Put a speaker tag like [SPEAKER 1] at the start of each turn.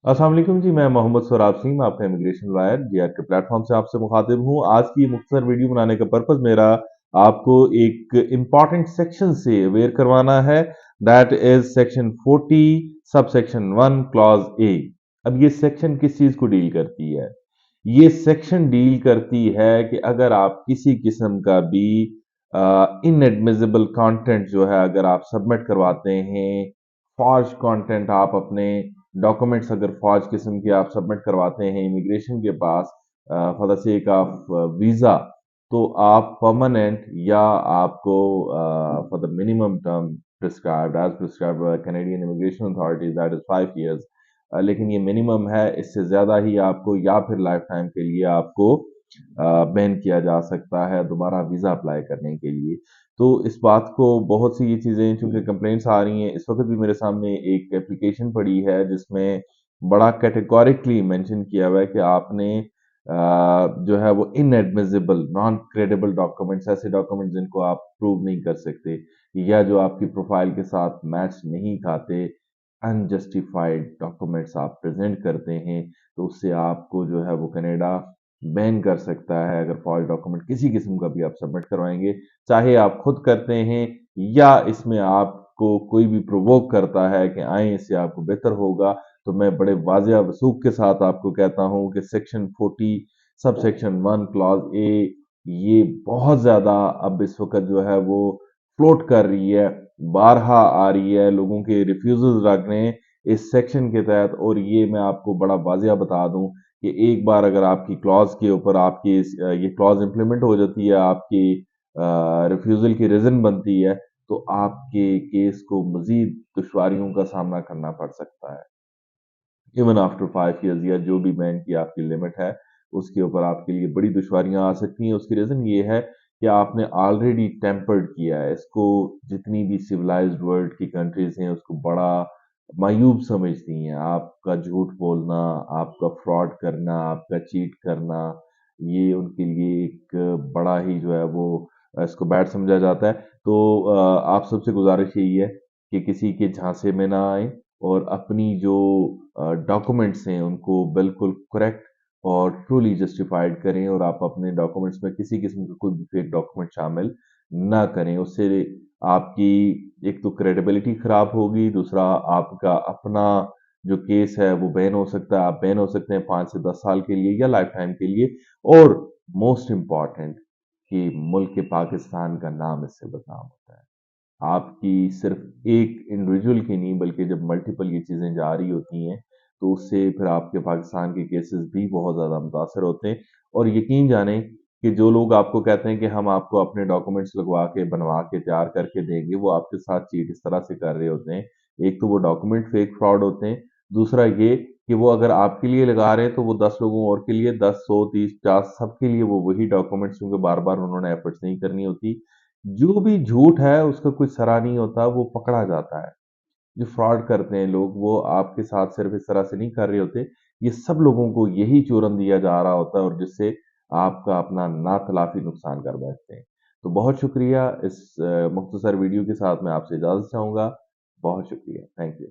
[SPEAKER 1] अस्सलाम वालेकुम जी। मैं मोहम्मद सोराब सिंह, मैं आपका इमिग्रेशन लॉयर जीआर के प्लेटफॉर्म से आपसे मुखातिब हूँ। आज की मुख्तसर वीडियो बनाने का पर्पज़ मेरा आपको एक इम्पॉर्टेंट सेक्शन से अवेयर करवाना है, that is section 40 sub section 1 clause A. अब ये सेक्शन किस चीज़ को डील करती है? ये सेक्शन डील करती है कि अगर आप किसी किस्म का भी इनएडमिसिबल कंटेंट जो है अगर आप सबमिट करवाते हैं, फॉर्ज कंटेंट आप अपने डॉक्यूमेंट्स अगर फौज किस्म के आप सबमिट करवाते हैं इमिग्रेशन के पास for the sake of visa, तो आप परमानेंट या आपको for the minimum term prescribed as prescribed by Canadian immigration authorities that is 5 years, लेकिन ये मिनिमम है। इससे ज़्यादा ही आपको या फिर लाइफ टाइम के लिए आपको बैन किया जा सकता है दोबारा वीज़ा अप्लाई करने के लिए। तो इस बात को बहुत सी ये चीज़ें चूँकि कंप्लेंट्स आ रही हैं, इस वक़्त भी मेरे सामने एक एप्लीकेशन पड़ी है जिसमें बड़ा कैटेगोरिकली मेंशन किया हुआ है कि आपने जो है वो इनएडमिसिबल, नॉन क्रेडिबल डॉक्यूमेंट्स, ऐसे डॉक्यूमेंट्स जिनको आप प्रूव नहीं कर सकते या जो आपकी प्रोफाइल के साथ मैच नहीं खाते, अनजस्टिफाइड डॉक्यूमेंट्स आप प्रेज़ेंट करते हैं, तो उससे आपको जो है वो कनाडा बैन कर सकता है अगर फॉल्स डॉक्यूमेंट किसी किस्म का भी आप सबमिट करवाएँगे। चाहे आप खुद करते हैं या इसमें आपको कोई भी प्रोवोक करता है कि आएँ इससे आपको बेहतर होगा, तो मैं बड़े वाज़िया वसूख के साथ आपको कहता हूँ कि सेक्शन 40 सब सेक्शन 1 क्लॉज़ ए ये बहुत ज़्यादा अब इस वक़्त जो है वो फ्लोट कर रही है, बारहा आ रही है, लोगों के रिफ्यूज़ल्स लग रहे हैं इस सेक्शन के तहत। और ये मैं आपको बड़ा वाज़िया बता दूँ कि एक बार अगर आपकी क्लॉज़ के ऊपर आपकी ये क्लॉज़ इम्प्लीमेंट हो जाती है, आपकी रिफ्यूज़ल की रीज़न बनती है, तो आपके केस को मज़ीद दुश्वारियों का सामना करना पड़ सकता है। इवन आफ्टर 5 इयर्स या जो भी बैन की आपकी लिमिट है, उसके ऊपर आपके लिए बड़ी दुश्वारियाँ आ सकती हैं। उसकी रीज़न ये है कि आपने ऑलरेडी टेम्पर्ड किया है। इसको जितनी भी सिविलाइज़्ड वर्ल्ड की कंट्रीज़ हैं, उसको बड़ा मायूब समझती हैं। आपका झूठ बोलना, आपका फ्रॉड करना, आपका चीट करना, ये उनके लिए एक बड़ा ही जो है वो इसको बैड समझा जाता है। तो आप सबसे गुज़ारिश यही है कि किसी के झांसे में ना आएँ और अपनी जो डॉक्यूमेंट्स हैं उनको बिल्कुल करेक्ट और ट्रूली जस्टिफाइड करें और आप अपने डॉक्यूमेंट्स में किसी किस्म का कोई भी फेक डॉक्यूमेंट शामिल ना करें। उससे आपकी एक तो क्रेडिबिलिटी खराब होगी, दूसरा आपका अपना जो केस है वो बैन हो सकता है। आप बैन हो सकते हैं 5 से 10 साल के लिए या लाइफ टाइम के लिए। और मोस्ट इम्पोर्टेंट कि मुल्क पाकिस्तान का नाम इससे बदनाम होता है। आपकी सिर्फ एक इंडिविजुअल की नहीं बल्कि जब मल्टीपल ये चीज़ें जारी होती हैं, तो उससे फिर आपके पाकिस्तान के केसेस भी बहुत ज़्यादा मुतासर होते हैं। और यकीन जानें कि जो लोग आपको कहते हैं कि हम आपको अपने डॉक्यूमेंट्स लगवा के, बनवा के, तैयार करके देंगे, वो आपके साथ चीट इस तरह से कर रहे होते हैं। एक तो वो डॉक्यूमेंट फेक फ्रॉड होते हैं, दूसरा ये कि वो अगर आपके लिए लगा रहे हैं, तो वो 10 लोगों और के लिए 10, 100, 30, 50 सबके लिए वो वही डॉक्यूमेंट्स, क्योंकि बार-बार उन्होंने एफर्ट्स नहीं करनी होती। जो भी झूठ है उसका कोई सरा नहीं होता, वो पकड़ा जाता है। जो फ्रॉड करते हैं लोग वो आपके साथ सिर्फ़ इस तरह से नहीं कर रहे होते, ये सब लोगों को यही चूरन दिया जा रहा होता है और जिससे आपका अपना नातलाफ़ी नुकसान कर बैठते हैं। तो बहुत शुक्रिया, इस मुख्तसर वीडियो के साथ मैं आपसे इजाज़त चाहूँगा। बहुत शुक्रिया। Thank you.